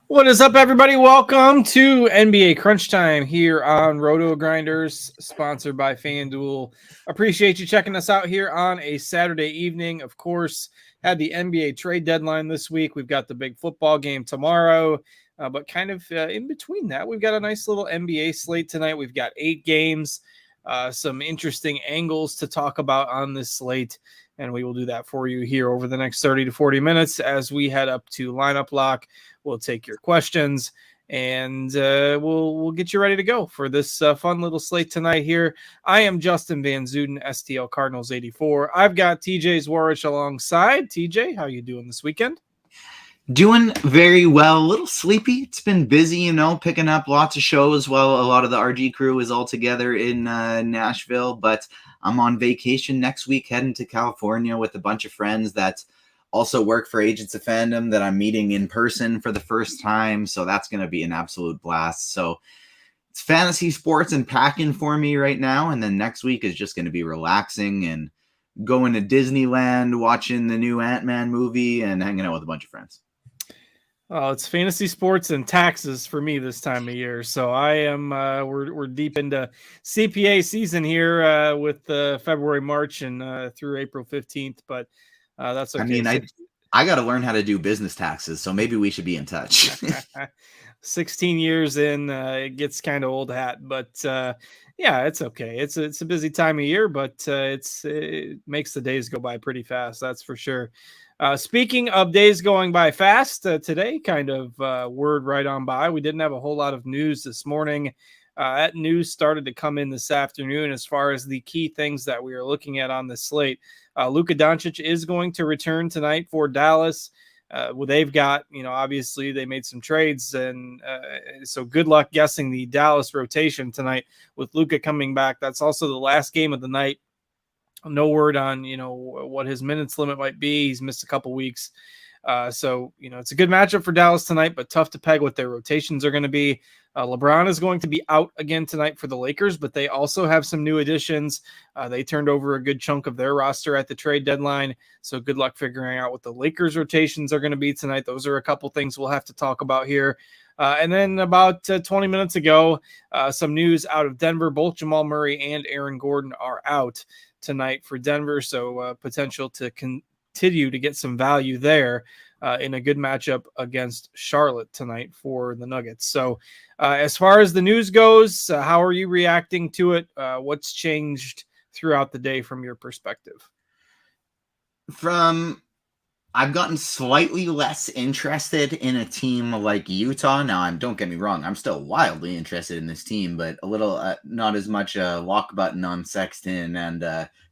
What is up, everybody? Welcome to NBA Crunch Time here on RotoGrinders, sponsored by Fanduel. Appreciate you checking us out here on a Saturday evening. Of course, had the NBA trade deadline this week. We've got the big football game tomorrow, but kind of in between that, we've got a nice little NBA slate tonight. We've got 8 games, some interesting angles to talk about on this slate, and we will do that for you here over the next 30 to 40 minutes as we head up to lineup lock. We'll take your questions, and we'll get you ready to go for this fun little slate tonight here. I am Justin Van Zuden, STL Cardinals 84. I've got TJ Zwarich alongside. TJ, how you doing this weekend? Doing very well. A little sleepy. It's been busy, picking up lots of shows while a lot of the RG crew is all together in Nashville. But I'm on vacation next week, heading to California with a bunch of friends that also work for Agents of Fandom that I'm meeting in person for the first time. So that's going to be an absolute blast. So it's fantasy sports and packing for me right now. And then next week is just going to be relaxing and going to Disneyland, watching the new Ant-Man movie and hanging out with a bunch of friends. Oh, it's fantasy sports and taxes for me this time of year. So I am, we're deep into CPA season here with February, March, and through April 15th. But that's okay. I mean, I got to learn how to do business taxes, so maybe we should be in touch. 16 years in, it gets kind of old hat, but yeah, it's okay. It's a busy time of year, but it makes the days go by pretty fast. That's for sure. Speaking of days going by fast, today kind of word right on by. We didn't have a whole lot of news this morning. That news started to come in this afternoon as far as the key things that we are looking at on the slate. Luka Doncic is going to return tonight for Dallas. Well, they've got, obviously they made some trades, and so good luck guessing the Dallas rotation tonight with Luka coming back. That's also the last game of the night. No word on, what his minutes limit might be. He's missed a couple weeks. So, it's a good matchup for Dallas tonight, but tough to peg what their rotations are going to be. LeBron is going to be out again tonight for the Lakers, but they also have some new additions. They turned over a good chunk of their roster at the trade deadline. So good luck figuring out what the Lakers rotations are going to be tonight. Those are a couple things we'll have to talk about here. And then about 20 minutes ago, some news out of Denver. Both Jamal Murray and Aaron Gordon are out tonight for Denver. So potential to continue to get some value there in a good matchup against Charlotte tonight for the Nuggets. So as far as the news goes, how are you reacting to it? What's changed throughout the day from your perspective? I've gotten slightly less interested in a team like Utah. Now, don't get me wrong, I'm still wildly interested in this team, but a little not as much lock button on Sexton and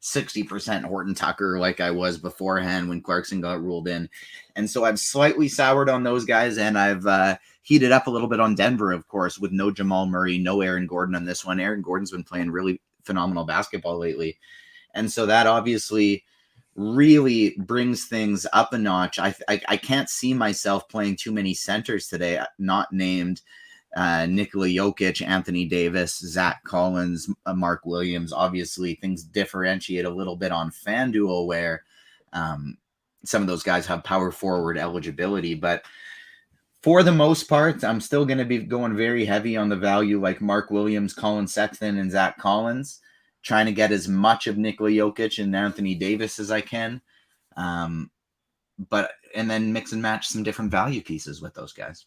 60% Horton Tucker like I was beforehand when Clarkson got ruled in. And so I've slightly soured on those guys, and I've heated up a little bit on Denver, of course, with no Jamal Murray, no Aaron Gordon on this one. Aaron Gordon's been playing really phenomenal basketball lately. And so that obviously really brings things up a notch. I can't see myself playing too many centers today, not named Nikola Jokic, Anthony Davis, Zach Collins, Mark Williams. Obviously, things differentiate a little bit on FanDuel where some of those guys have power forward eligibility. But for the most part, I'm still going to be going very heavy on the value like Mark Williams, Colin Sexton, and Zach Collins, trying to get as much of Nikola Jokic and Anthony Davis as I can. And then mix and match some different value pieces with those guys.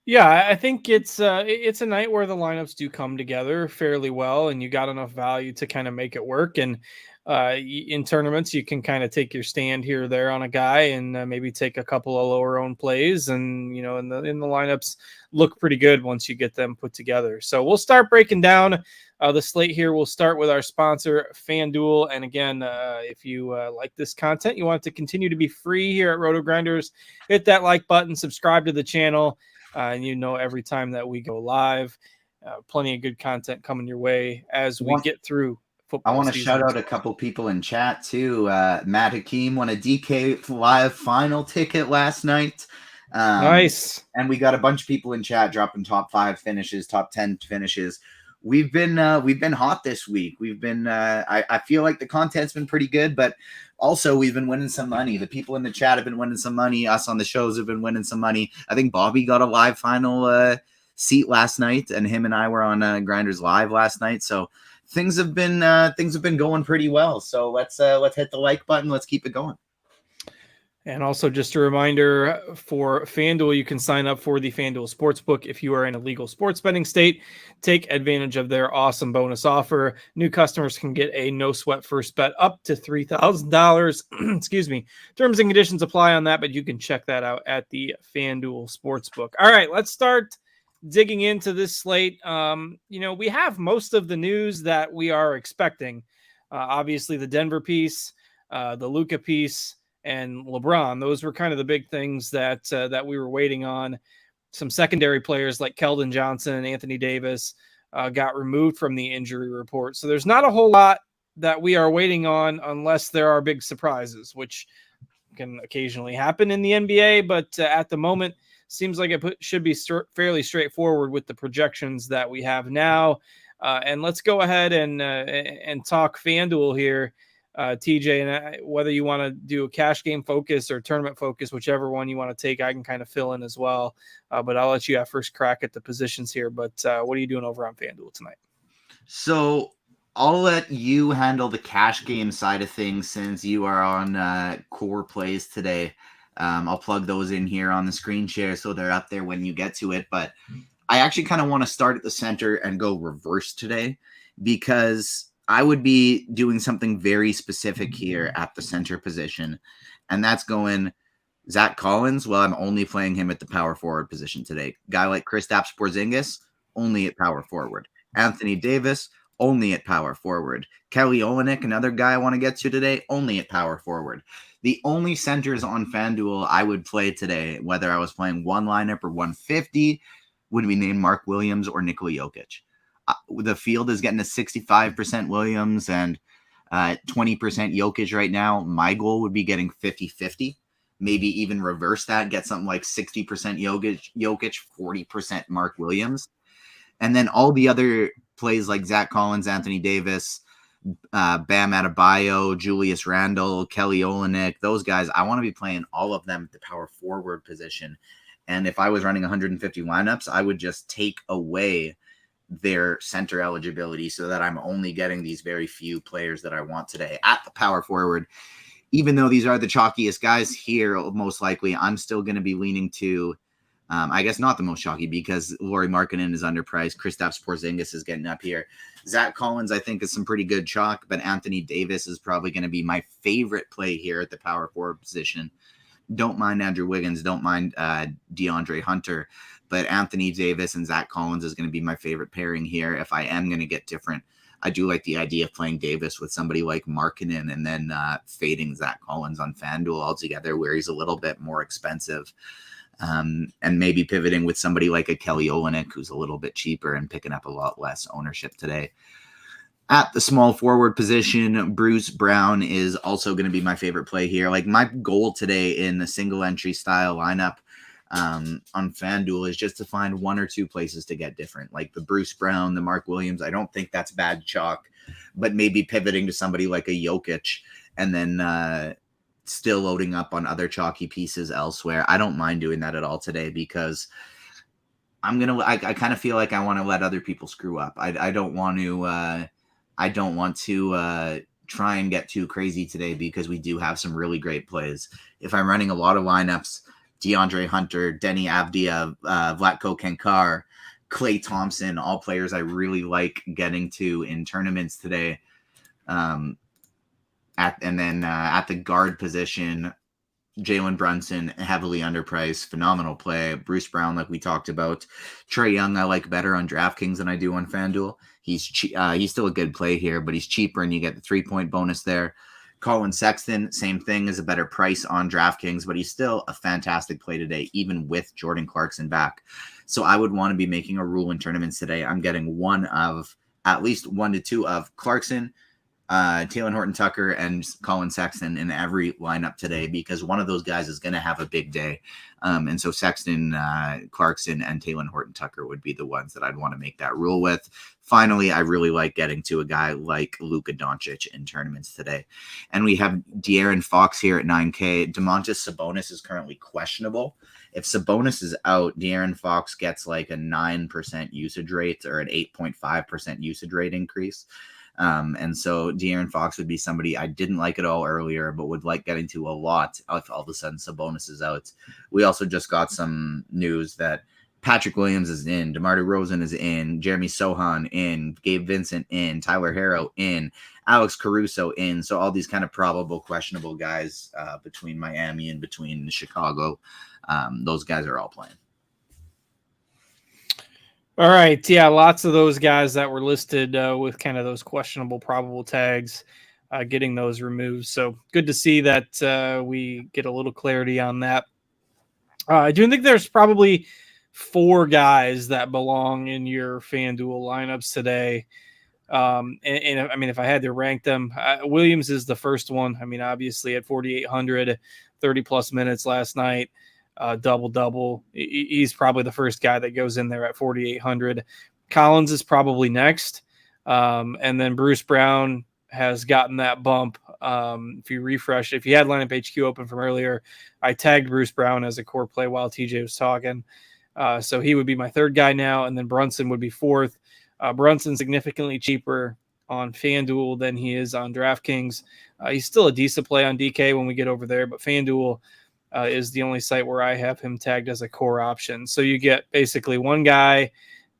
Yeah, I think it's a night where the lineups do come together fairly well, and you got enough value to kind of make it work. And in tournaments, you can kind of take your stand here or there on a guy, and maybe take a couple of lower owned plays, and in the lineups look pretty good once you get them put together. So we'll start breaking down the slate here. We'll start with our sponsor, FanDuel. And again, if you like this content, you want it to continue to be free here at RotoGrinders, hit that like button, subscribe to the channel. And every time that we go live, plenty of good content coming your way as we get through football. I want to shout out a couple people in chat too. Matt Hakeem won a DK Live final ticket last night. Nice. And we got a bunch of people in chat dropping top 5 finishes, top 10 finishes. We've been hot this week. We've been I feel like the content's been pretty good, but Also, we've been winning some money. The people in the chat have been winning some money. Us on the shows have been winning some money. I think Bobby got a live final seat last night, and him and I were on Grinders Live last night. So things have been going pretty well. So let's hit the like button. Let's keep it going. And also just a reminder for Fanduel, you can sign up for the Fanduel Sportsbook if you are in a legal sports betting state. Take advantage of their awesome bonus offer. New customers can get a no sweat first bet up to $3,000. Excuse me. Terms and conditions apply on that, but you can check that out at the Fanduel Sportsbook. All right, let's start digging into this slate. We have most of the news that we are expecting. Obviously, the Denver piece, the Luka piece, and LeBron. Those were kind of the big things that we were waiting on. Some secondary players like Keldon Johnson and Anthony Davis got removed from the injury report. So there's not a whole lot that we are waiting on unless there are big surprises, which can occasionally happen in the NBA. But at the moment, seems like it should be fairly straightforward with the projections that we have now. And let's go ahead and talk FanDuel here. TJ, and whether you want to do a cash game focus or tournament focus, whichever one you want to take, I can kind of fill in as well. But I'll let you have first crack at the positions here. But what are you doing over on FanDuel tonight? So I'll let you handle the cash game side of things since you are on core plays today. I'll plug those in here on the screen share so they're up there when you get to it. But I actually kind of want to start at the center and go reverse today because I would be doing something very specific here at the center position, and that's going Zach Collins. Well, I'm only playing him at the power forward position today. Guy like Kristaps Porzingis, only at power forward. Anthony Davis, only at power forward. Kelly Olynyk, another guy I want to get to today, only at power forward. The only centers on FanDuel I would play today, whether I was playing one lineup or 150, would be named Mark Williams or Nikola Jokic. The field is getting a 65% Williams and 20% Jokic right now. My goal would be getting 50-50, maybe even reverse that, get something like 60% Jokic, 40% Mark Williams. And then all the other plays like Zach Collins, Anthony Davis, Bam Adebayo, Julius Randle, Kelly Olynyk, those guys, I want to be playing all of them at the power forward position. And if I was running 150 lineups, I would just take away their center eligibility so that I'm only getting these very few players that I want today at the power forward. Even though these are the chalkiest guys here, most likely I'm still going to be leaning to, I guess not the most chalky because Lauri Markkanen is underpriced. Kristaps Porzingis is getting up here. Zach Collins, I think, is some pretty good chalk, but Anthony Davis is probably going to be my favorite play here at the power forward position. Don't mind Andrew Wiggins. Don't mind DeAndre Hunter. But Anthony Davis and Zach Collins is going to be my favorite pairing here. If I am going to get different, I do like the idea of playing Davis with somebody like Markkanen and then fading Zach Collins on FanDuel altogether where he's a little bit more expensive. And maybe pivoting with somebody like a Kelly Olynyk who's a little bit cheaper and picking up a lot less ownership today. At the small forward position, Bruce Brown is also going to be my favorite play here. Like my goal today in the single entry style lineup on FanDuel is just to find one or two places to get different, like the Bruce Brown, the Mark Williams. I don't think that's bad chalk, but maybe pivoting to somebody like a Jokic and then still loading up on other chalky pieces elsewhere. I don't mind doing that at all today because I kind of feel like I want to let other people screw up. I don't want to try and get too crazy today because we do have some really great plays. If I'm running a lot of lineups, DeAndre Hunter, Denny Avdia, Vlatko Kankar, Klay Thompson, all players I really like getting to in tournaments today. At the guard position, Jalen Brunson, heavily underpriced, phenomenal play. Bruce Brown, like we talked about. Trae Young, I like better on DraftKings than I do on FanDuel. He's still a good play here, but he's cheaper and you get the 3-point bonus there. Colin Sexton, same thing, is a better price on DraftKings, but he's still a fantastic play today, even with Jordan Clarkson back. So I would want to be making a rule in tournaments today. I'm getting at least 1 to 2 of Clarkson, Talen Horton-Tucker, and Colin Sexton in every lineup today because one of those guys is going to have a big day. And so Sexton, Clarkson, and Talen Horton-Tucker would be the ones that I'd want to make that rule with. finally, I really like getting to a guy like Luka Doncic in tournaments today. And we have De'Aaron Fox here at 9K. Domantas Sabonis is currently questionable. If Sabonis is out, De'Aaron Fox gets like a 9% usage rate or an 8.5% usage rate increase. And so De'Aaron Fox would be somebody I didn't like at all earlier, but would like getting to a lot if all of a sudden Sabonis is out. We also just got some news that Patrick Williams is in, DeMar DeRozan is in, Jeremy Sohan in, Gabe Vincent in, Tyler Herro in, Alex Caruso in. So all these kind of probable questionable guys between Miami and between Chicago. Those guys are all playing. All right. Yeah, lots of those guys that were listed with kind of those questionable probable tags, getting those removed. So good to see that we get a little clarity on that. I do think there's probably 4 guys that belong in your FanDuel lineups today. And I mean, if I had to rank them, Williams is the first one. I mean, obviously at 4,800, 30 plus minutes last night. Double. He's probably the first guy that goes in there at 4,800. Collins is probably next. And then Bruce Brown has gotten that bump. If you refresh, if you had lineup HQ open from earlier, I tagged Bruce Brown as a core play while TJ was talking. So he would be my third guy now. And then Brunson would be fourth. Brunson's significantly cheaper on FanDuel than he is on DraftKings. He's still a decent play on DK when we get over there, but FanDuel is the only site where I have him tagged as a core option. So you get basically one guy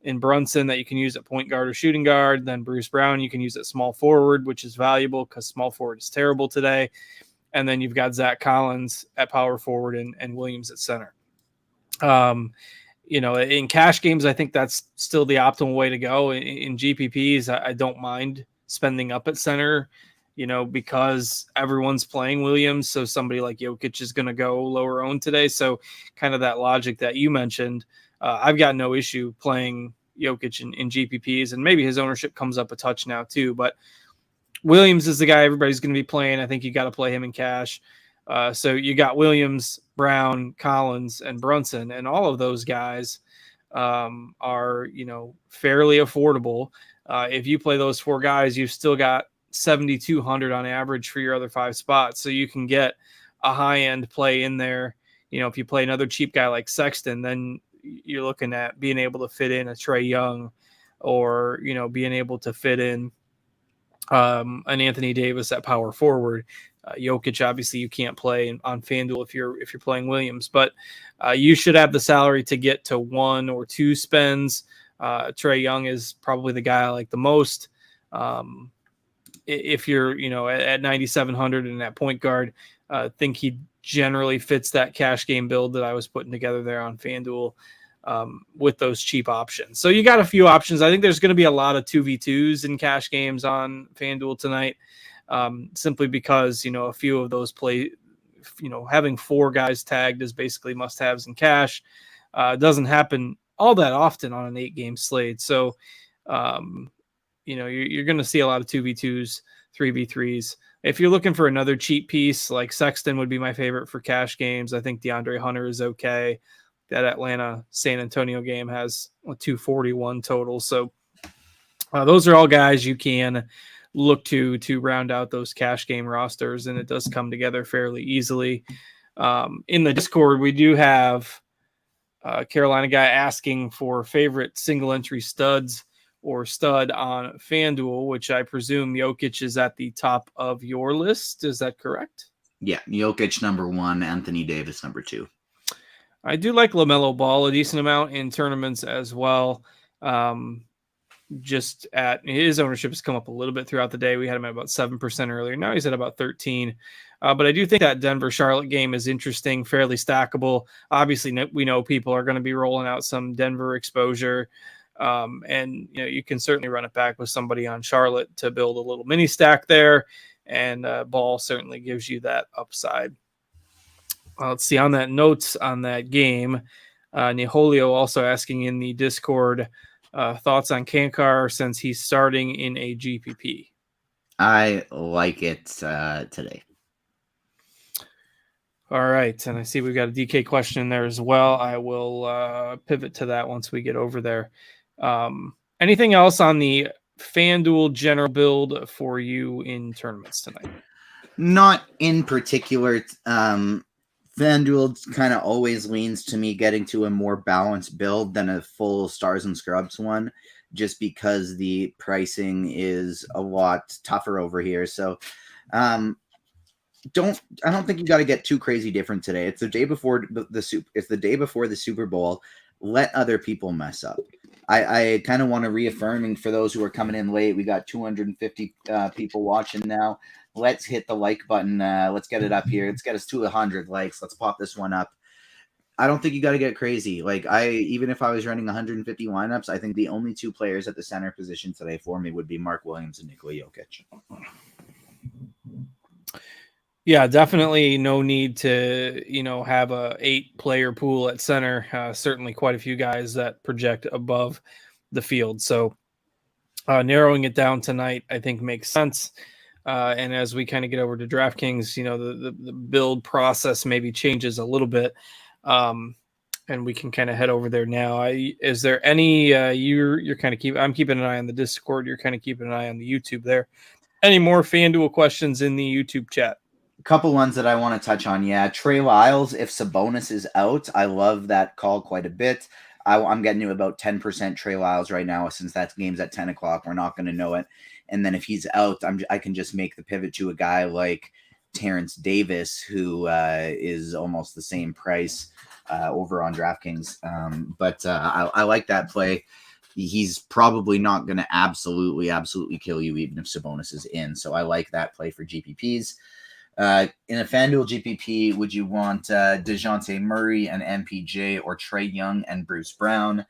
in Brunson that you can use at point guard or shooting guard. Then Bruce Brown you can use at small forward, which is valuable because small forward is terrible today. And then you've got Zach Collins at power forward and Williams at center. In cash games, I think that's still the optimal way to go. In GPPs, I don't mind spending up at center, because everyone's playing Williams. So somebody like Jokic is going to go lower owned today. So kind of that logic that you mentioned, I've got no issue playing Jokic in GPPs, and maybe his ownership comes up a touch now too. But Williams is the guy everybody's going to be playing. I think you got to play him in cash. So you got Williams, Brown, Collins, and Brunson, and all of those guys are, fairly affordable. If you play those 4 guys, you've still got 7,200 on average for your other 5 spots. So you can get a high end play in there. If you play another cheap guy like Sexton, then you're looking at being able to fit in a Trae Young or, being able to fit in an Anthony Davis at power forward. Jokic, obviously, you can't play on FanDuel if you're playing Williams, but you should have the salary to get to 1 or 2 spends. Trae Young is probably the guy I like the most. If you're, at 9,700 and at point guard, think he generally fits that cash game build that I was putting together there on FanDuel with those cheap options. So you got a few options. I think there's going to be a lot of 2v2s in cash games on FanDuel tonight. Simply because, a few of those play, having 4 guys tagged is basically must-haves in cash. Doesn't happen all that often on an 8-game slate. So, you're going to see a lot of 2v2s, 3v3s. If you're looking for another cheap piece, like Sexton would be my favorite for cash games. I think DeAndre Hunter is okay. That Atlanta San Antonio game has a 241 total. So those are all guys you can look to round out those cash game rosters, and it does come together fairly easily. In the Discord, we do have a Carolina guy asking for favorite single entry studs or stud on FanDuel, which I presume Jokic is at the top of your list. Is that correct? Yeah, Jokic number 1, Anthony Davis number 2. I do like LaMelo Ball a decent amount in tournaments as well. Just at his ownership has come up a little bit throughout the day. We had him at about 7% earlier. Now he's at about 13. But I do think that Denver-Charlotte game is interesting, fairly stackable. Obviously, we know people are going to be rolling out some Denver exposure. And you can certainly run it back with somebody on Charlotte to build a little mini stack there. And Ball certainly gives you that upside. Let's see on that notes on that game. Niholio also asking in the Discord, thoughts on Kankar since he's starting in a GPP. I like it today. All right. And I see we've got a DK question in there as well. I will pivot to that once we get over there. Anything else on the FanDuel general build for you in tournaments tonight? Not in particular. FanDuel kind of always leans to me getting to a more balanced build than a full stars and scrubs one, just because the pricing is a lot tougher over here. So I don't think you got to get too crazy different today. It's the day before it's the day before the Super Bowl. Let other people mess up. I kind of want to reaffirm, and for those who are coming in late, we got 250 people watching now. Let's hit the like button. Let's get it up here. Let's get us to 100 likes. Let's pop this one up. I don't think you got to get crazy. Even if I was running 150 lineups, I think the only two players at the center position today for me would be Mark Williams and Nikola Jokic. Yeah, definitely no need to, have a 8-player pool at center. Certainly quite a few guys that project above the field. So narrowing it down tonight, I think makes sense. And as we kind of get over to DraftKings, the build process maybe changes a little bit. And we can kind of head over there now. Is there any, you're kind of I'm keeping an eye on the Discord. You're kind of keeping an eye on the YouTube there. Any more FanDuel questions in the YouTube chat? Couple ones that I want to touch on. Yeah, Trey Lyles, if Sabonis is out, I love that call quite a bit. I'm getting to about 10% Trey Lyles right now, since that game's at 10 o'clock. We're not going to know it. And then if he's out, I can just make the pivot to a guy like Terrence Davis, who is almost the same price over on DraftKings. But I like that play. He's probably not going to absolutely kill you, even if Sabonis is in. So I like that play for GPPs. In a FanDuel GPP, would you want DeJounte Murray and MPJ, or Trae Young and Bruce Brown?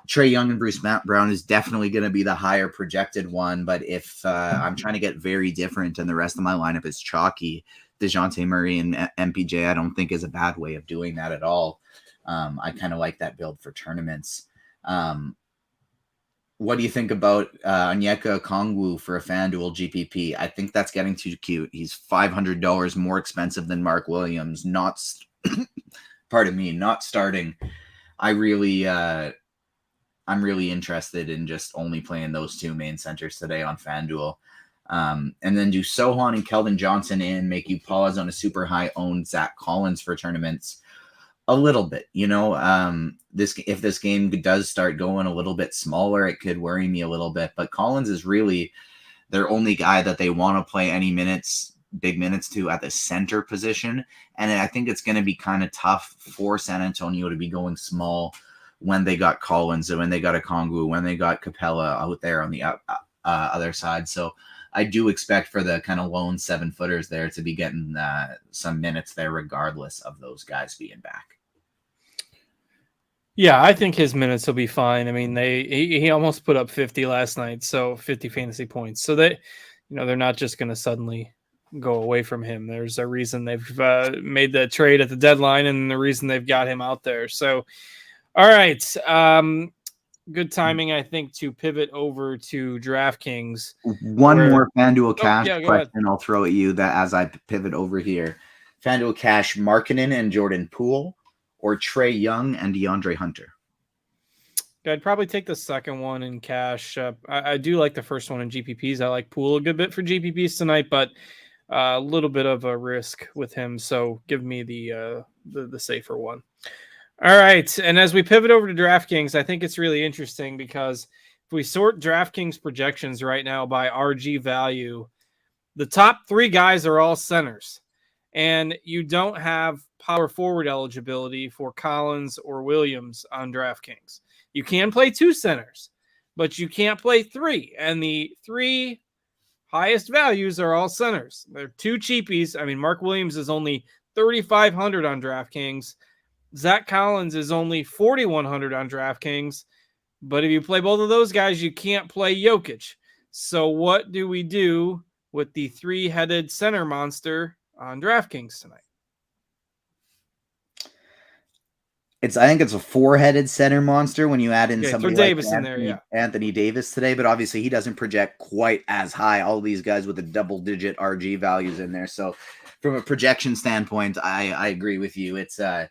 Trae Young and Bruce Brown is definitely going to be the higher projected one, but if I'm trying to get very different and the rest of my lineup is chalky, DeJounte Murray and MPJ I don't think is a bad way of doing that at all. I kind of like that build for tournaments. What do you think about Onyeka Okongwu for a FanDuel GPP? I think that's getting too cute. He's $500 more expensive than Mark Williams. Not starting. I'm really interested in just only playing those two main centers today on FanDuel. And then do Sohan and Keldon Johnson make you pause on a super high owned Zach Collins for tournaments? A little bit, if this game does start going a little bit smaller, it could worry me a little bit. But Collins is really their only guy that they want to play any big minutes to at the center position. And I think it's going to be kind of tough for San Antonio to be going small when they got Collins and when they got Okongwu, when they got Capella out there on the other side. So I do expect for the kind of lone 7-footers there to be getting some minutes there, regardless of those guys being back. Yeah, I think his minutes will be fine. I mean, he almost put up 50 last night, so 50 fantasy points. So they're not just going to suddenly go away from him. There's a reason they've made the trade at the deadline, and the reason they've got him out there. So, all right, good timing, I think, to pivot over to DraftKings. One more FanDuel Cash question ahead. I'll throw at you that as I pivot over here. FanDuel Cash, Markkanen and Jordan Poole, or Trae Young and DeAndre Hunter? I'd probably take the second one in cash. I do like the first one in GPPs. I like Poole a good bit for GPPs tonight, but a little bit of a risk with him. So give me the safer one. All right. And as we pivot over to DraftKings, I think it's really interesting because if we sort DraftKings projections right now by RG value, the top 3 guys are all centers. And you don't have power forward eligibility for Collins or Williams on DraftKings. You can play 2 centers, but you can't play 3. And the 3 highest values are all centers. They're 2 cheapies. I mean, Mark Williams is only 3,500 on DraftKings. Zach Collins is only 4,100 on DraftKings. But if you play both of those guys, you can't play Jokic. So what do we do with the 3-headed center monster on DraftKings tonight? I think it's a 4-headed center monster when you add in somebody like Davis Anthony Davis today, but obviously he doesn't project quite as high. All these guys with the double-digit RG values in there. So from a projection standpoint, I agree with you. It's I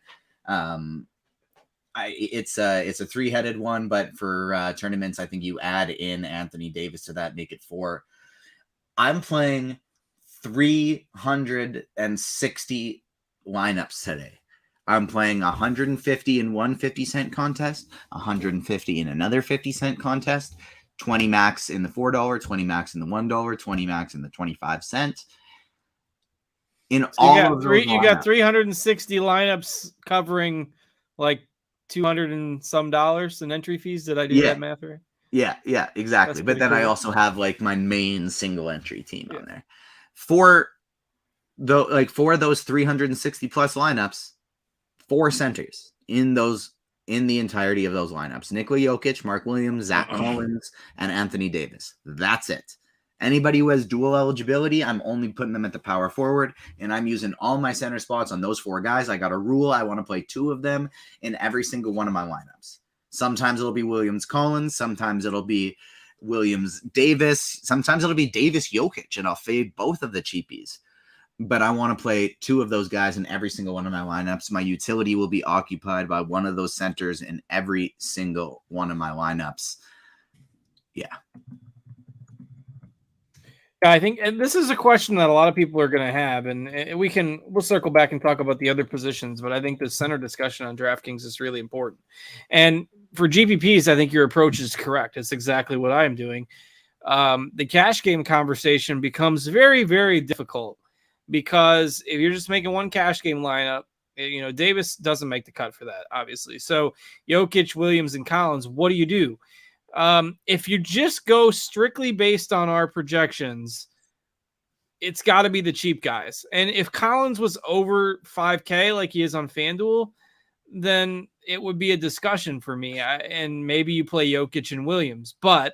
It's a 3-headed one, but for tournaments, I think you add in Anthony Davis to that, make it 4. I'm playing 360 lineups today. I'm playing 150 in one 50-cent contest, 150 in another 50-cent contest, 20 max in the $4, 20 max in the $1, 20 max in the 25-cent. In so all of those, you got 360 lineups covering like 200 and some dollars in entry fees. Did I do that math right? Yeah, exactly. But then cool. I also have like my main single entry team on there. For those 360 plus lineups, 4 centers in the entirety of those lineups: Nikola Jokic, Mark Williams, Zach Collins, and Anthony Davis. That's it. Anybody who has dual eligibility, I'm only putting them at the power forward, and I'm using all my center spots on those 4 guys. I got a rule. I want to play 2 of them in every single one of my lineups. Sometimes it'll be Williams Collins. Sometimes it'll be Williams Davis. Sometimes it'll be Davis Jokic, and I'll fade both of the cheapies. But I want to play 2 of those guys in every single one of my lineups. My utility will be occupied by one of those centers in every single one of my lineups. Yeah. I think, and this is a question that a lot of people are going to have, and we'll circle back and talk about the other positions, but I think the center discussion on DraftKings is really important. And for GPPs, I think your approach is correct. It's exactly what I am doing. The cash game conversation becomes very, very difficult because if you're just making one cash game lineup, Davis doesn't make the cut for that, obviously. So Jokic, Williams, and Collins, what do you do? If you just go strictly based on our projections, it's got to be the cheap guys. And if Collins was over 5K like he is on Fanduel, then it would be a discussion for me. And maybe you play Jokic and Williams, but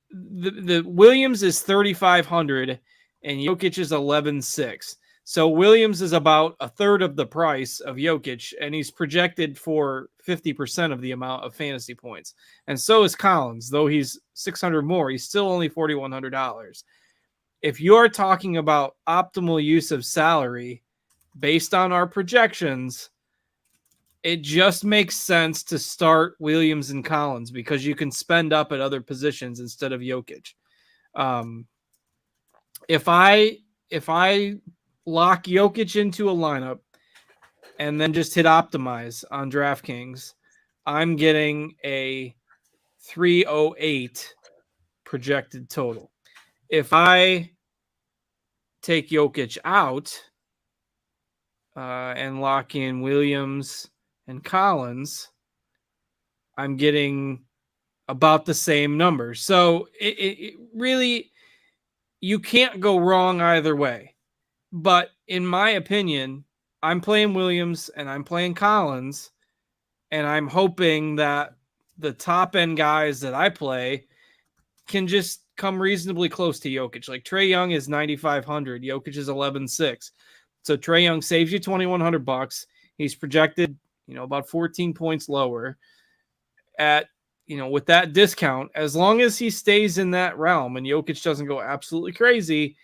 the Williams is 3,500 and Jokic is 11,600. So Williams is about a third of the price of Jokic, and he's projected for 50% of the amount of fantasy points. And so is Collins, though he's 600 more. He's still only $4,100. If you're talking about optimal use of salary based on our projections, it just makes sense to start Williams and Collins because you can spend up at other positions instead of Jokic. If I lock Jokic into a lineup and then just hit optimize on DraftKings, I'm getting a 308 projected total. If I take Jokic out and lock in Williams and Collins, I'm getting about the same number. So it really, you can't go wrong either way. But in my opinion, I'm playing Williams and I'm playing Collins, and I'm hoping that the top end guys that I play can just come reasonably close to Jokic. Like Trae Young is 9,500, Jokic is 11,600. So Trae Young saves you $2,100. He's projected, about 14 points lower at, with that discount. As long as he stays in that realm and Jokic doesn't go absolutely crazy,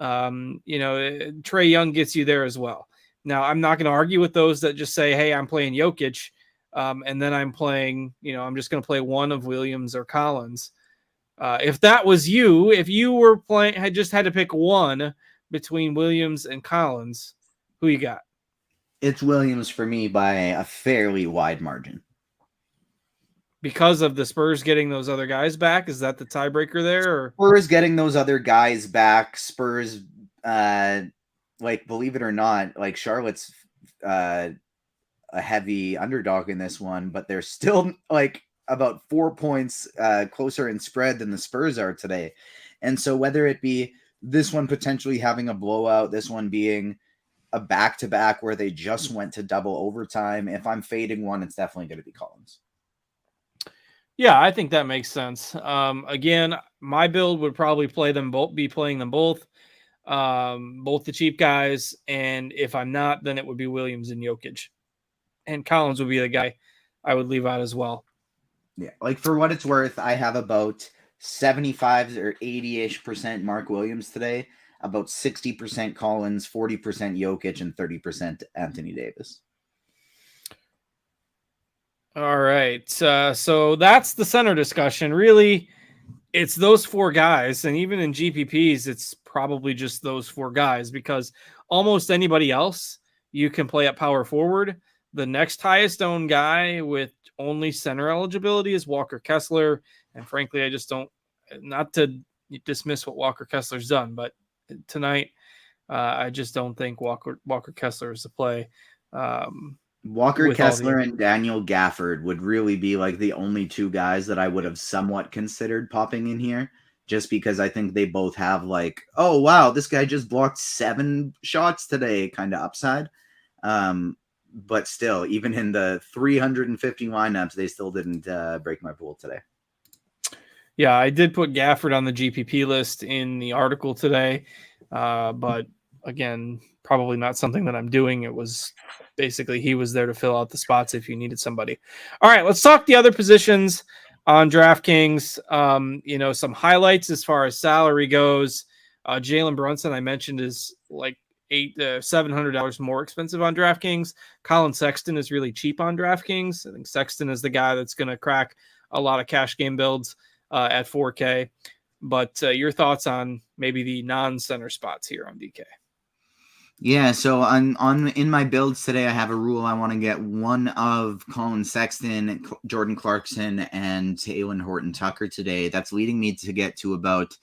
Trae Young gets you there as well. Now, I'm not going to argue with those that just say, hey, I'm playing Jokic, and then I'm playing, I'm just going to play one of Williams or Collins. If that was you, if you were playing, had to pick one between Williams and Collins, who you got? It's Williams for me by a fairly wide margin. Because of the Spurs getting those other guys back? Is that the tiebreaker there? Or? Spurs getting those other guys back. Spurs, believe it or not, Charlotte's a heavy underdog in this one, but they're still about 4 points closer in spread than the Spurs are today. And so whether it be this one potentially having a blowout, this one being a back-to-back where they just went to double overtime, if I'm fading one, it's definitely going to be Collins. Yeah, I think that makes sense. Again, my build would probably be playing them both the cheap guys. And if I'm not, then it would be Williams and Jokic. And Collins would be the guy I would leave out as well. Yeah, for what it's worth, I have about 75 or 80-ish% Mark Williams today, about 60% Collins, 40% Jokic, and 30% Anthony Davis. All right. So that's the center discussion. Really, it's those four guys. And even in GPPs, it's probably just those four guys because almost anybody else you can play at power forward. The next highest owned guy with only center eligibility is Walker Kessler. And frankly, I just don't, not to dismiss what Walker Kessler's done, but tonight, I just don't think Walker Kessler is the play. Walker With all the Kessler and Daniel Gafford would really be like the only two guys that I would have somewhat considered popping in here, just because I think they both have like, oh wow, this guy just blocked 7 shots today kind of upside. But still, even in the 350 lineups, they still didn't break my pool today. Yeah, I did put Gafford on the GPP list in the article today, but again, probably not something that I'm doing. It was basically he was there to fill out the spots if you needed somebody. All right, let's talk the other positions on DraftKings. Some highlights as far as salary goes. Jalen Brunson, I mentioned, is like $700 more expensive on DraftKings. Colin Sexton is really cheap on DraftKings. I think Sexton is the guy that's going to crack a lot of cash game builds at 4K. But your thoughts on maybe the non-center spots here on DK? Yeah, so on in my builds today, I have a rule. I want to get one of Colin Sexton, Jordan Clarkson, and Taylor Horton Tucker today. That's leading me to get to about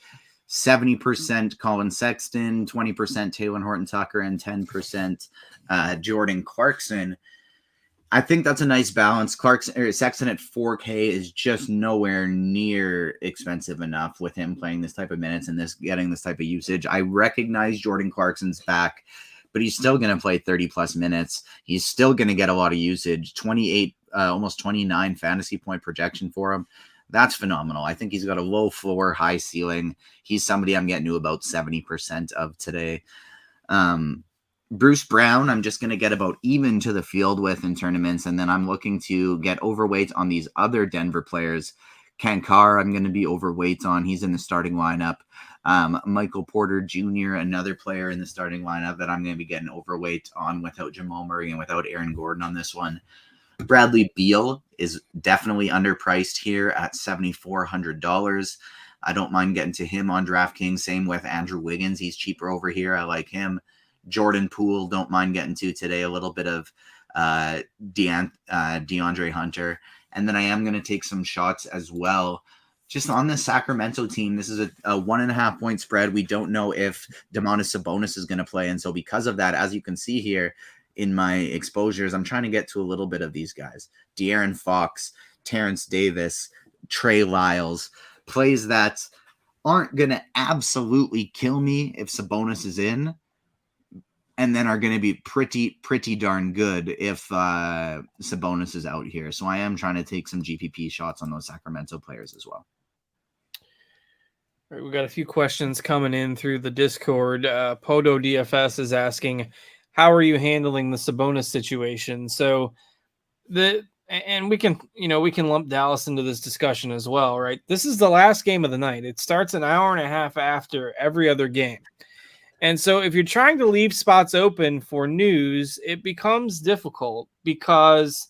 70% Colin Sexton, 20% Taylor Horton Tucker, and 10% Jordan Clarkson. I think that's a nice balance. Sexton at 4K is just nowhere near expensive enough with him playing this type of minutes and getting this type of usage. I recognize Jordan Clarkson's back, but he's still going to play 30 plus minutes. He's still going to get a lot of usage. 28, almost 29 fantasy point projection for him. That's phenomenal. I think he's got a low floor, high ceiling. He's somebody I'm getting to about 70% of today. Bruce Brown, I'm just going to get about even to the field with in tournaments, and then I'm looking to get overweight on these other Denver players. Kankar, I'm going to be overweight on. He's in the starting lineup. Michael Porter Jr., another player in the starting lineup that I'm going to be getting overweight on without Jamal Murray and without Aaron Gordon on this one. Bradley Beal is definitely underpriced here at $7,400. I don't mind getting to him on DraftKings. Same with Andrew Wiggins. He's cheaper over here. I like him. Jordan Poole, don't mind getting to today. A little bit of DeAndre Hunter. And then I am going to take some shots as well. Just on the Sacramento team, this is a 1.5 point spread. We don't know if Domantas Sabonis is going to play. And so because of that, as you can see here in my exposures, I'm trying to get to a little bit of these guys. De'Aaron Fox, Terrence Davis, Trey Lyles, plays that aren't going to absolutely kill me if Sabonis is in, and then are going to be pretty darn good if Sabonis is out here. So I am trying to take some GPP shots on those Sacramento players as well. All right, we got a few questions coming in through the Discord. Podo DFS is asking, how are you handling the Sabonis situation? So we can lump Dallas into this discussion as well, right? This is the last game of the night. It starts an hour and a half after every other game. And so if you're trying to leave spots open for news, it becomes difficult because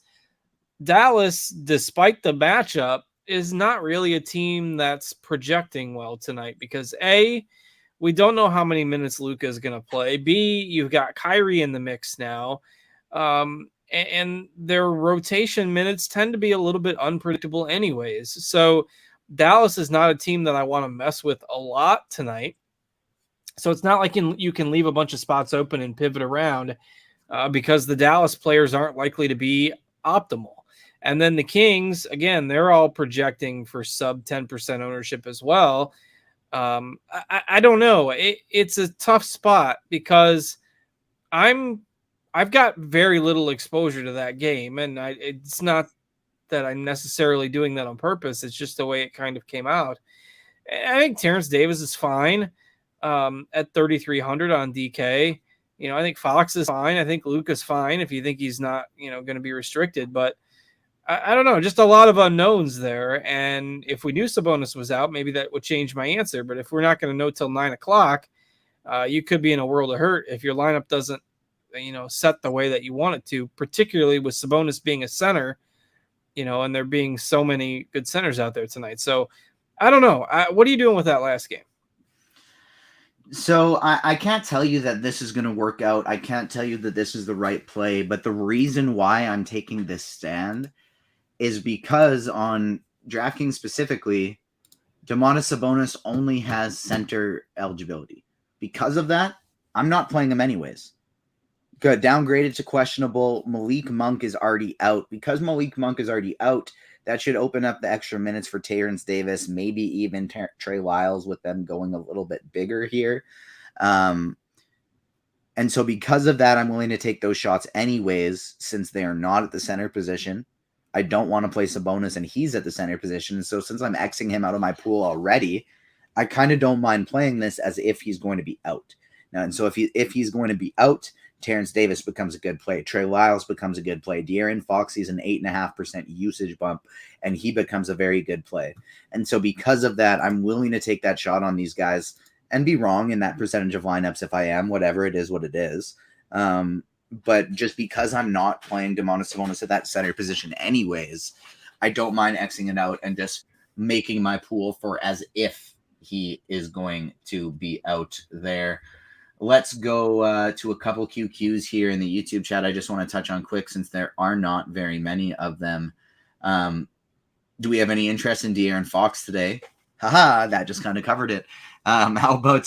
Dallas, despite the matchup, is not really a team that's projecting well tonight because A, we don't know how many minutes Luka is going to play. B, you've got Kyrie in the mix now. And their rotation minutes tend to be a little bit unpredictable anyways. So Dallas is not a team that I want to mess with a lot tonight. So it's not like you can leave a bunch of spots open and pivot around because the Dallas players aren't likely to be optimal. And then the Kings, again, they're all projecting for sub 10% ownership as well. I don't know. It's a tough spot because I've got very little exposure to that game, and it's not that I'm necessarily doing that on purpose. It's just the way it kind of came out. I think Terrence Davis is fine at 3,300 on DK. I think Fox is fine. I think Luka's fine if you think he's not, going to be restricted. But I don't know, just a lot of unknowns there. And if we knew Sabonis was out, maybe that would change my answer. But if we're not going to know till 9 o'clock, you could be in a world of hurt if your lineup doesn't, set the way that you want it to, particularly with Sabonis being a center. and there being so many good centers out there tonight. So I don't know. What are you doing with that last game? So I can't tell you that this is going to work out. I can't tell you that this is the right play, but the reason why I'm taking this stand is because on DraftKings specifically, Domantas Sabonis only has center eligibility. Because of that, I'm not playing him anyways. Good. Downgraded to questionable. Malik Monk is already out. Because Malik Monk is already out, that should open up the extra minutes for Terrence Davis, maybe even Trey Lyles with them going a little bit bigger here. And so because of that, I'm willing to take those shots anyways, since they are not at the center position. I don't want to play Sabonis, and he's at the center position. So since I'm Xing him out of my pool already, I kind of don't mind playing this as if he's going to be out. Now, and so if he's going to be out, Terrence Davis becomes a good play. Trey Lyles becomes a good play. De'Aaron Fox sees an 8.5% usage bump, and he becomes a very good play. And so because of that, I'm willing to take that shot on these guys and be wrong in that percentage of lineups if I am, whatever it is, what it is. But just because I'm not playing Domantas Sabonis at that center position anyways, I don't mind Xing it out and just making my pool for as if he is going to be out there. Let's go to a couple QQs here in the YouTube chat. I just want to touch on quick since there are not very many of them. Do we have any interest in De'Aaron Fox today? Haha, that just kind of covered it. How about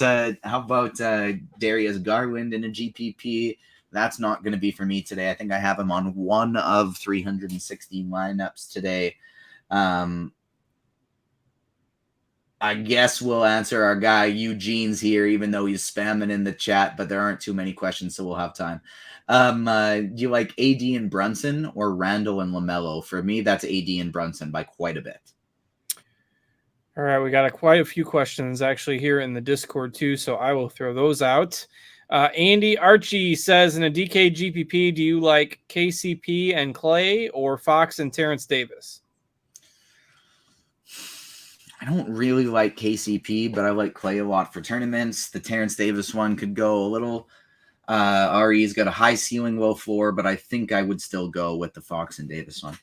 Darius Garland in a GPP? That's not going to be for me today. I think I have him on one of 360 lineups today. I guess we'll answer our guy Eugene's here, even though he's spamming in the chat, but there aren't too many questions, so we'll have time. Do you like AD and Brunson or Randall and LaMelo? For me, that's AD and Brunson by quite a bit. All right, we got quite a few questions actually here in the Discord too, so I will throw those out. Andy Archie says, in a DK GPP, do you like KCP and Clay or Fox and Terrence Davis? I don't really like KCP, but I like Clay a lot for tournaments. The Terrence Davis one could go a little. RE's got a high ceiling, low floor, but I think I would still go with the Fox and Davis one.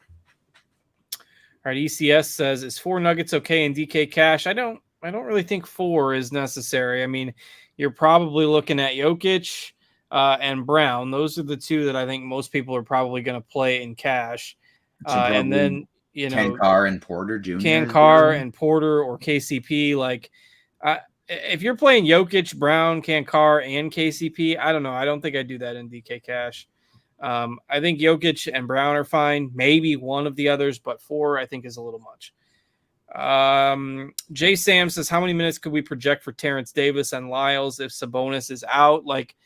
All right, ECS says, is 4 Nuggets okay in DK cash? I don't really think 4 is necessary. I mean, you're probably looking at Jokic and Brown. Those are the two that I think most people are probably going to play in cash. And then, Kankar and Porter Jr. Kankar and Porter or KCP. Like, if you're playing Jokic, Brown, Kankar, and KCP, I don't know. I don't think I'd do that in DK cash. I think Jokic and Brown are fine. Maybe one of the others, but 4 I think is a little much. Jay Sam says, how many minutes could we project for Terrence Davis and Lyles if Sabonis is out? Like,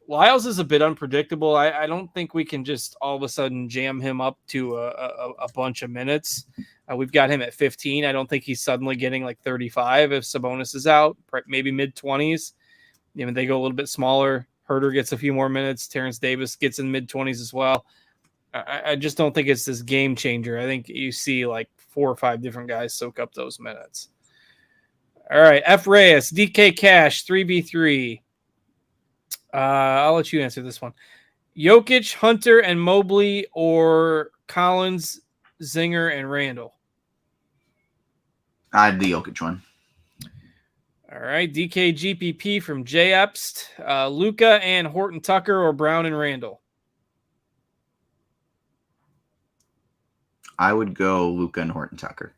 Lyles is a bit unpredictable. I don't think we can just all of a sudden jam him up to a bunch of minutes. We've got him at 15. I don't think he's suddenly getting like 35 if Sabonis is out, maybe mid-20s. They go a little bit smaller. Herter gets a few more minutes. Terrence Davis gets in mid-20s as well. I just don't think it's this game changer. I think you see like 4 or 5 different guys soak up those minutes. All right, F. Reyes, DK Cash, 3v3. I'll let you answer this one. Jokic, Hunter, and Mobley, or Collins, Zinger, and Randall? I'd the Jokic one. All right, DK GPP from J. Epst. Luka and Horton Tucker, or Brown and Randall? I would go Luka and Horton Tucker.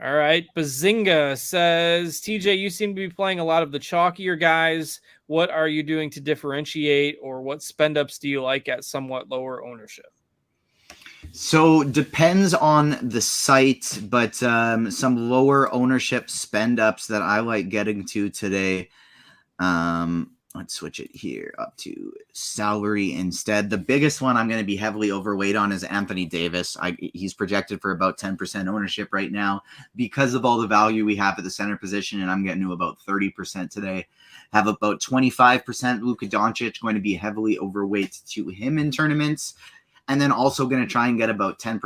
All right. Bazinga says, TJ, you seem to be playing a lot of the chalkier guys. What are you doing to differentiate, or what spend ups do you like at somewhat lower ownership? So depends on the site, but some lower ownership spend ups that I like getting to today. Let's switch it here up to salary instead. The biggest one I'm going to be heavily overweight on is Anthony Davis. He's projected for about 10% ownership right now because of all the value we have at the center position, and I'm getting to about 30% today. Have about 25% Luka Doncic, going to be heavily overweight to him in tournaments, and then also going to try and get about 10%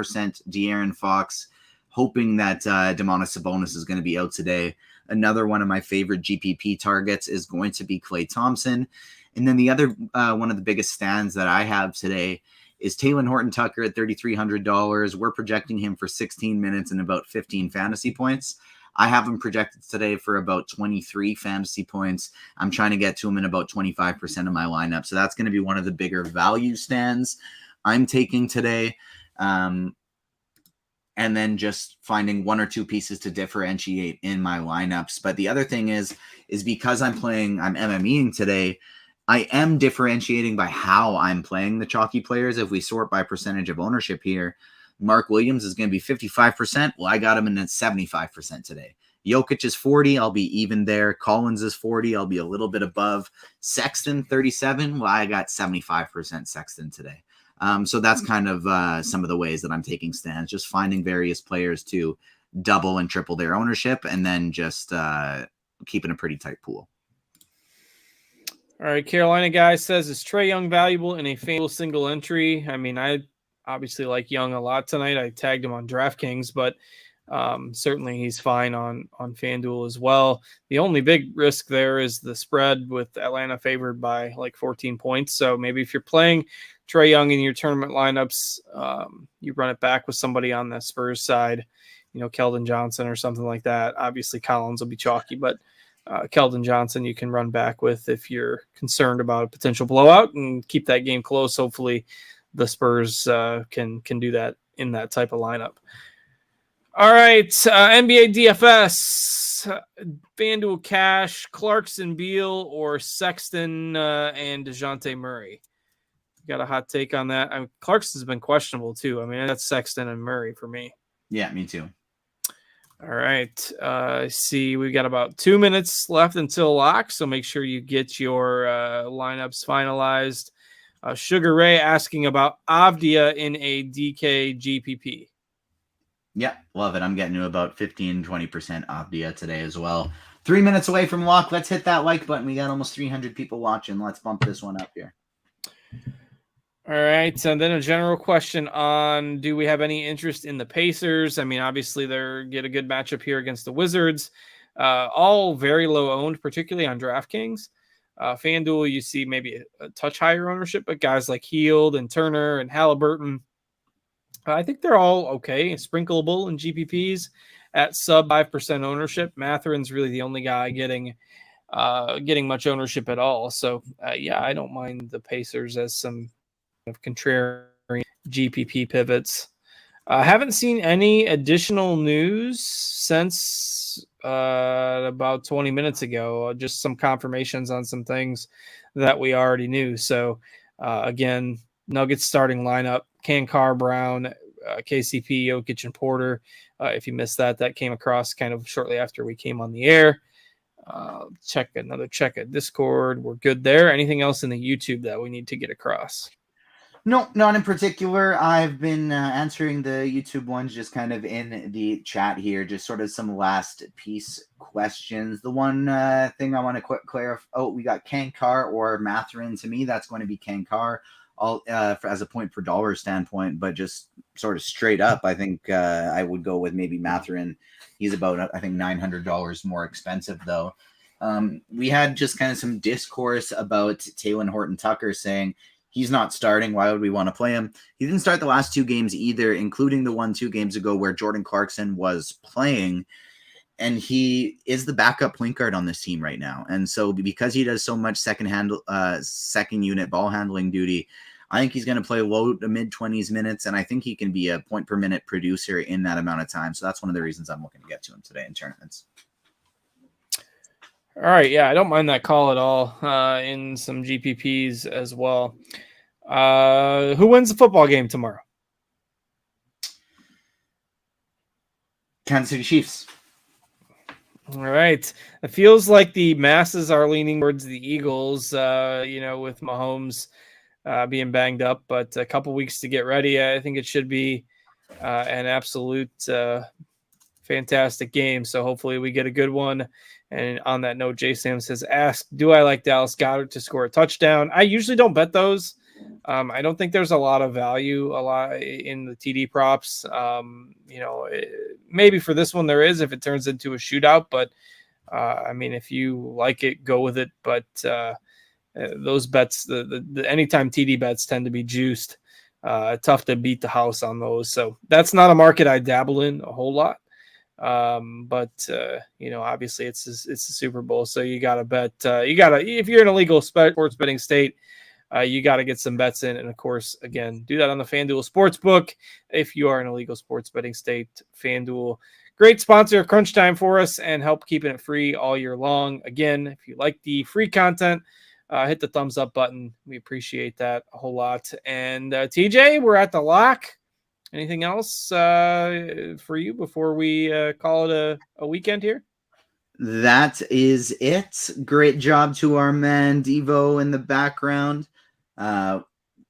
De'Aaron Fox, hoping that Domantas Sabonis is going to be out today. Another one of my favorite GPP targets is going to be Klay Thompson. And then the other one of the biggest stands that I have today is Taylor Horton-Tucker at $3,300. We're projecting him for 16 minutes and about 15 fantasy points. I have him projected today for about 23 fantasy points. I'm trying to get to him in about 25% of my lineup. So that's going to be one of the bigger value stands I'm taking today. And then just finding one or two pieces to differentiate in my lineups. But the other thing is because I'm MMEing today, I am differentiating by how I'm playing the chalky players. If we sort by percentage of ownership here, Mark Williams is going to be 55%. Well, I got him in at 75% today. Jokic is 40. I'll be even there. Collins is 40. I'll be a little bit above. Sexton, 37. Well, I got 75% Sexton today. So that's kind of some of the ways that I'm taking stands, just finding various players to double and triple their ownership, and then just keeping a pretty tight pool. All right, Carolina guy says, is Trae Young valuable in a Fanduel single entry? I mean, I obviously like Young a lot tonight. I tagged him on DraftKings, but certainly he's fine on Fanduel as well. The only big risk there is the spread, with Atlanta favored by like 14 points. So maybe if you're playing Trae Young in your tournament lineups, you run it back with somebody on the Spurs side, Keldon Johnson or something like that. Obviously Collins will be chalky, but Keldon Johnson you can run back with if you're concerned about a potential blowout and keep that game close. Hopefully the Spurs can do that in that type of lineup. All right, NBA DFS, FanDuel Cash, Clarkson, Beal, or Sexton and DeJounte Murray. You got a hot take on that? Clarkson's been questionable too. I mean, that's Sexton and Murray for me. Yeah, me too. All right. See, we got about 2 minutes left until lock, so make sure you get your lineups finalized. Sugar Ray asking about Avdia in a DK GPP. Yeah, love it. I'm getting to about 15-20% Avdia today as well. 3 minutes away from lock. Let's hit that like button. We got almost 300 people watching. Let's bump this one up here. All right, and then a general question on, do we have any interest in the Pacers? I mean, obviously they get a good matchup here against the Wizards. All very low owned, particularly on DraftKings. FanDuel, you see maybe a touch higher ownership, but guys like Hield and Turner and Halliburton, I think they're all okay, sprinkleable in GPPs at sub 5% ownership. Matherin's really the only guy getting much ownership at all. So, yeah, I don't mind the Pacers as some of contrarian GPP pivots. I haven't seen any additional news since about 20 minutes ago. Just some confirmations on some things that we already knew. So, again, Nuggets starting lineup, Kankar, Brown, KCP, Jokic, and Porter. If you missed that came across kind of shortly after we came on the air. Check at Discord. We're good there. Anything else in the YouTube that we need to get across? No, not in particular. I've been answering the YouTube ones just kind of in the chat here, just sort of some last piece questions. The one thing I want to clarify, we got Kankar or Matherin. To me, that's going to be Kankar. As a point per dollar standpoint, but just sort of straight up, I think I would go with maybe Matherin. He's about, I think, $900 more expensive, though. We had just kind of some discourse about Taylor Horton-Tucker saying he's not starting. Why would we want to play him? He didn't start the last two games either, including the 1-2 games ago where Jordan Clarkson was playing. And he is the backup point guard on this team right now. And so because he does so much second unit ball handling duty, I think he's going to play low to mid 20s minutes. And I think he can be a point per minute producer in that amount of time. So that's one of the reasons I'm looking to get to him today in tournaments. All right. Yeah, I don't mind that call at all in some GPPs as well. Who wins the football game tomorrow? Kansas City Chiefs. All right. It feels like the masses are leaning towards the Eagles, with Mahomes being banged up, but a couple weeks to get ready. I think it should be an absolute fantastic game. So hopefully we get a good one. And on that note, Jay Sam says, ask, do I like Dallas Goedert to score a touchdown? I usually don't bet those. I don't think there's a lot of value in the TD props. Maybe for this one there is if it turns into a shootout, but if you like it, go with it. But those bets, the anytime TD bets tend to be juiced tough to beat the house on those. So that's not a market I dabble in a whole lot. But obviously it's the Super Bowl, so you gotta bet. If you're in a legal sports betting state, you got to get some bets in. And of course, again, do that on the Fanduel Sportsbook. If you are in a legal sports betting state, Fanduel, great sponsor of Crunch Time for us and help keeping it free all year long. Again, if you like the free content, hit the thumbs up button. We appreciate that a whole lot. And TJ, we're at the lock. Anything else for you before we call it a weekend here? That is it. Great job to our man Devo in the background.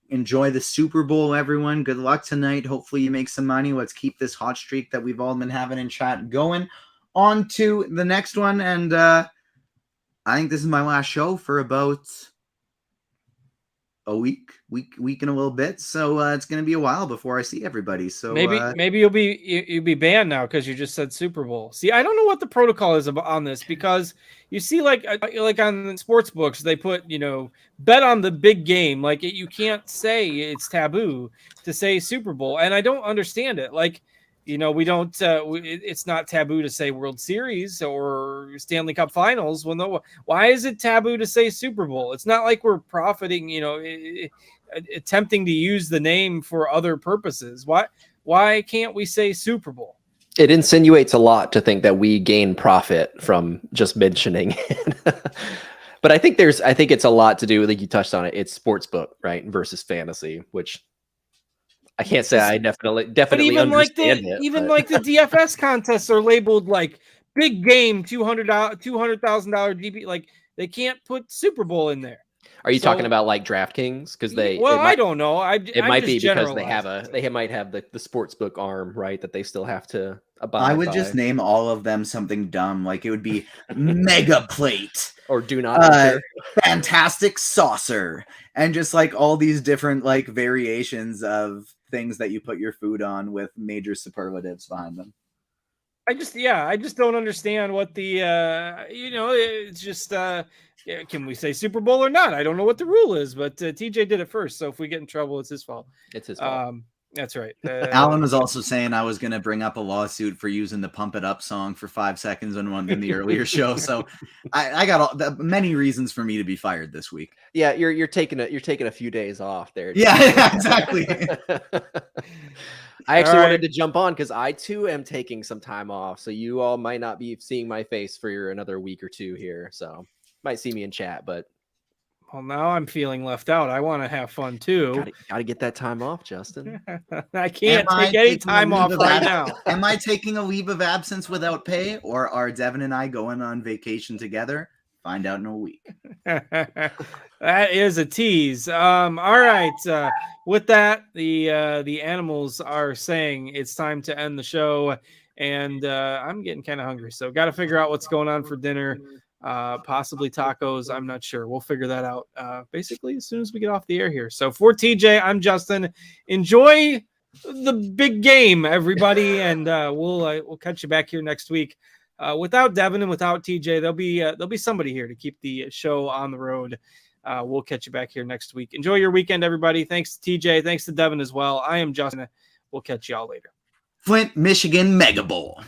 Enjoy the Super Bowl, everyone. Good luck tonight. Hopefully you make some money. Let's keep this hot streak that we've all been having in chat going. On to the next one. And I think this is my last show for about a week and a little bit. So it's going to be a while before I see everybody. So maybe you'll be banned now because you just said Super Bowl. See, I don't know what the protocol is on this, because you see like on sports books, they put, bet on the big game. Like you can't say, it's taboo to say Super Bowl. And I don't understand it. Like, we don't, it's not taboo to say World Series or Stanley Cup Finals. Well, no, why is it taboo to say Super Bowl? It's not like we're profiting, attempting to use the name for other purposes. Why can't we say Super Bowl? It insinuates a lot to think that we gain profit from just mentioning it. But I think it's a lot to do, like you touched on it. It's sportsbook, right? Versus fantasy, which I can't say I definitely even understand like the DFS contests are labeled like big game, $200,000 GP. Like they can't put Super Bowl in there. Are you talking about like DraftKings? Because I don't know. It might be because they might have the sportsbook arm, right? That they still have to abide I would by. just name all of them something dumb. Like it would be Mega Plate or Do Not Enter. Fantastic Saucer, and just like all these different like variations of things that you put your food on with major superlatives behind them. I just don't understand what the it's just can we say Super Bowl or not? I don't know what the rule is, but TJ did it first, so if we get in trouble, it's his fault. It's his fault. That's right. Alan was also saying I was going to bring up a lawsuit for using the Pump It Up song for 5 seconds in the earlier show. So I got many reasons for me to be fired this week. Yeah, you're taking a few days off there. Yeah, exactly. I actually wanted to jump on because I too am taking some time off. So you all might not be seeing my face for another week or two here. So might see me in chat, but well, now I'm feeling left out. I want to have fun too. Gotta get that time off, Justin. I can't take any time off right now. Am I taking a leave of absence without pay, or are Devin and I going on vacation together? Find out in a week. That is a tease. All right. With that, the animals are saying it's time to end the show, and I'm getting kind of hungry, so got to figure out what's going on for dinner. Possibly tacos. I'm not sure. We'll figure that out basically as soon as we get off the air here. So for TJ, I'm Justin. Enjoy the big game, everybody, and we'll catch you back here next week. Without Devin and without TJ, there'll be somebody here to keep the show on the road. We'll catch you back here next week. Enjoy your weekend, everybody. Thanks to TJ. Thanks to Devin as well. I am Justin. We'll catch y'all later. Flint, Michigan Mega Bowl.